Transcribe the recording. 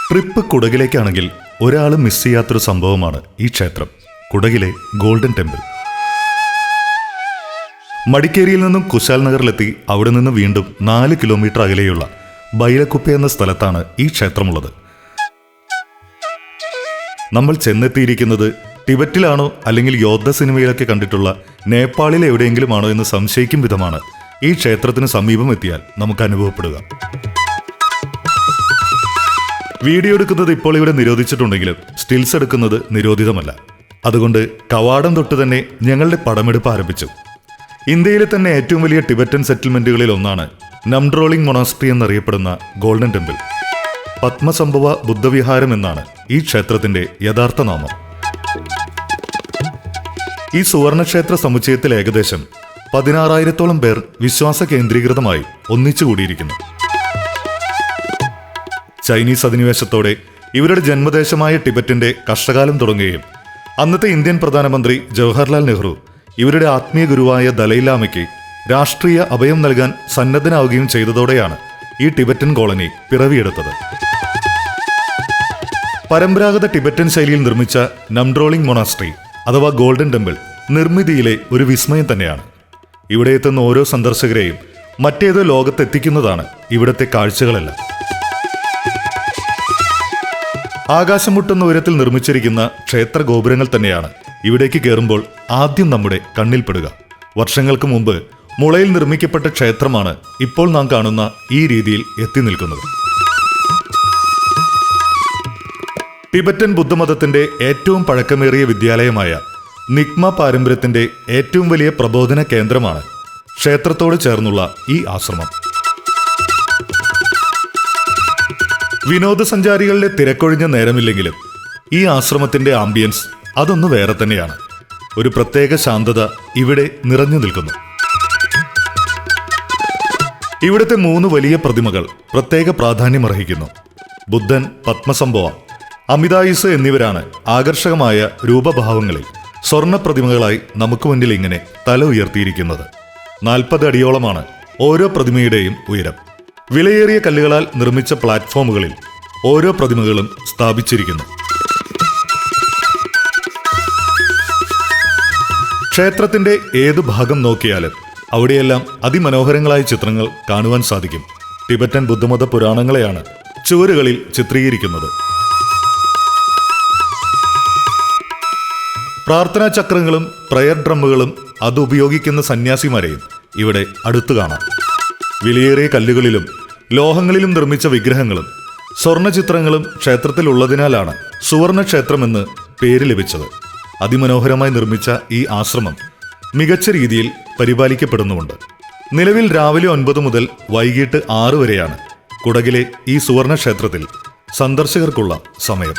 Trip കുടകിലേക്കാണെങ്കിൽ ഒരാൾ miss ചെയ്യാത്തൊരു സംഭവമാണ് ഈ ക്ഷേത്രം, കുടകിലെ ഗോൾഡൻ ടെമ്പിൾ. മടിക്കേരിയിൽ നിന്നും കുശാൽ നഗറിലെത്തി അവിടെ നിന്ന് വീണ്ടും 4 കിലോമീറ്റർ അകലെയുള്ള ബൈലക്കുപ്പ എന്ന സ്ഥലത്താണ് ഈ ക്ഷേത്രമുള്ളത്. നമ്മൾ ചെന്നെത്തിയിരിക്കുന്നത് ടിബറ്റിലാണോ അല്ലെങ്കിൽ യോദ്ധ സിനിമയിലൊക്കെ കണ്ടിട്ടുള്ള നേപ്പാളിൽ എവിടെയെങ്കിലും ആണോ എന്ന് സംശയിക്കും വിധമാണ് ഈ ക്ഷേത്രത്തിന് സമീപം എത്തിയാൽ നമുക്ക് അനുഭവപ്പെടുക. വീഡിയോ എടുക്കുന്നത് ഇപ്പോൾ ഇവിടെ നിരോധിച്ചിട്ടുണ്ടെങ്കിലും സ്റ്റിൽസ് എടുക്കുന്നത് നിരോധിതമല്ല. അതുകൊണ്ട് കവാടം തൊട്ട് തന്നെ ഞങ്ങളുടെ പടമെടുപ്പ് ആരംഭിച്ചു. ഇന്ത്യയിലെ തന്നെ ഏറ്റവും വലിയ ടിബറ്റൻ സെറ്റിൽമെന്റുകളിൽ ഒന്നാണ് നംഡ്രോളിംഗ് മൊണാസ്ട്രി എന്നറിയപ്പെടുന്ന ഗോൾഡൻ ടെമ്പിൾ. പത്മസംഭവ ബുദ്ധവിഹാരം എന്നാണ് ഈ ക്ഷേത്രത്തിന്റെ യഥാർത്ഥ നാമം. ഈ സുവർണക്ഷേത്ര സമുച്ചയത്തിൽ ഏകദേശം 16,000-ഓളം പേർ വിശ്വാസ കേന്ദ്രീകൃതമായി ഒന്നിച്ചുകൂടിയിരിക്കുന്നു. ചൈനീസ് അധിനിവേശത്തോടെ ഇവരുടെ ജന്മദേശമായ ടിബറ്റിന്റെ കഷ്ടകാലം തുടങ്ങുകയും അന്നത്തെ ഇന്ത്യൻ പ്രധാനമന്ത്രി ജവഹർലാൽ നെഹ്റു ഇവരുടെ ആത്മീയ ഗുരുവായ ദലൈലാമയ്ക്ക് രാഷ്ട്രീയ അഭയം നൽകാൻ സന്നദ്ധനാവുകയും ചെയ്തതോടെയാണ് ഈ ടിബറ്റൻ കോളനി പിറവിയെടുത്തത്. പരമ്പരാഗത ടിബറ്റൻ ശൈലിയിൽ നിർമ്മിച്ച നംഡ്രോളിംഗ് മൊണാസ്ട്രി അഥവാ ഗോൾഡൻ ടെമ്പിൾ നിർമ്മിതിയിലെ ഒരു വിസ്മയം തന്നെയാണ്. ഇവിടെ എത്തുന്ന ഓരോ സന്ദർശകരെയും മറ്റേതോ ലോകത്തെത്തിക്കുന്നതാണ് ഇവിടുത്തെ കാഴ്ചകളെല്ലാം. ആകാശം മുട്ടുന്ന ഉയരത്തിൽ നിർമ്മിച്ചിരിക്കുന്ന ക്ഷേത്ര ഗോപുരങ്ങൾ തന്നെയാണ് ഇവിടേക്ക് കയറുമ്പോൾ ആദ്യം നമ്മുടെ കണ്ണിൽപ്പെടുക. വർഷങ്ങൾക്ക് മുമ്പ് മുളയിൽ നിർമ്മിക്കപ്പെട്ട ക്ഷേത്രമാണ് ഇപ്പോൾ നാം കാണുന്ന ഈ രീതിയിൽ എത്തി നിൽക്കുന്നത്. ടിബറ്റൻ ബുദ്ധമതത്തിന്റെ ഏറ്റവും പഴക്കമേറിയ വിദ്യാലയമായ നിഗ്മ പാരമ്പര്യത്തിന്റെ ഏറ്റവും വലിയ പ്രബോധന കേന്ദ്രമാണ് ക്ഷേത്രത്തോട് ചേർന്നുള്ള ഈ ആശ്രമം. വിനോദസഞ്ചാരികളുടെ തിരക്കൊഴിഞ്ഞ നേരമില്ലെങ്കിലും ഈ ആശ്രമത്തിന്റെ ആംബിയൻസ് അതൊന്നു വേറെ തന്നെയാണ്. ഒരു പ്രത്യേക ശാന്തത ഇവിടെ നിറഞ്ഞു നിൽക്കുന്നു. ഇവിടുത്തെ 3 വലിയ പ്രതിമകൾ പ്രത്യേക പ്രാധാന്യമർഹിക്കുന്നു. ബുദ്ധൻ, പത്മസംഭവ, അമിതായുസ് എന്നിവരാണ് ആകർഷകമായ രൂപഭാവങ്ങളിൽ സ്വർണ്ണ പ്രതിമകളായി നമുക്ക് മുന്നിൽ ഇങ്ങനെ തല ഉയർത്തിയിരിക്കുന്നത്. 40 അടിയോളമാണ് ഓരോ പ്രതിമയുടെയും ഉയരം. വിലയേറിയ കല്ലുകളാൽ നിർമ്മിച്ച പ്ലാറ്റ്ഫോമുകളിൽ ഓരോ പ്രതിമകളും സ്ഥാപിച്ചിരിക്കുന്നു. ക്ഷേത്രത്തിന്റെ ഏതു ഭാഗം നോക്കിയാലും അവിടെയെല്ലാം അതിമനോഹരങ്ങളായ ചിത്രങ്ങൾ കാണുവാൻ സാധിക്കും. ടിബറ്റൻ ബുദ്ധമത പുരാണങ്ങളെയാണ് ചുവരുകളിൽ ചിത്രീകരിക്കുന്നത്. പ്രാർത്ഥനാ ചക്രങ്ങളും പ്രയർ ഡ്രമ്മുകളും അത് ഉപയോഗിക്കുന്ന സന്യാസിമാരെയും ഇവിടെ അടുത്തു കാണാം. വിലയേറിയ കല്ലുകളിലും ലോഹങ്ങളിലും നിർമ്മിച്ച വിഗ്രഹങ്ങളും സ്വർണ്ണ ചിത്രങ്ങളും ക്ഷേത്രത്തിൽ ഉള്ളതിനാലാണ് സുവർണ ക്ഷേത്രമെന്ന് പേര് ലഭിച്ചത്. അതിമനോഹരമായി നിർമ്മിച്ച ഈ ആശ്രമം മികച്ച രീതിയിൽ പരിപാലിക്കപ്പെടുന്നുമുണ്ട്. നിലവിൽ രാവിലെ 9 മുതൽ വൈകിട്ട് 6 വരെയാണ് കുടകിലെ ഈ സുവർണ ക്ഷേത്രത്തിൽ സന്ദർശകർക്കുള്ള സമയം.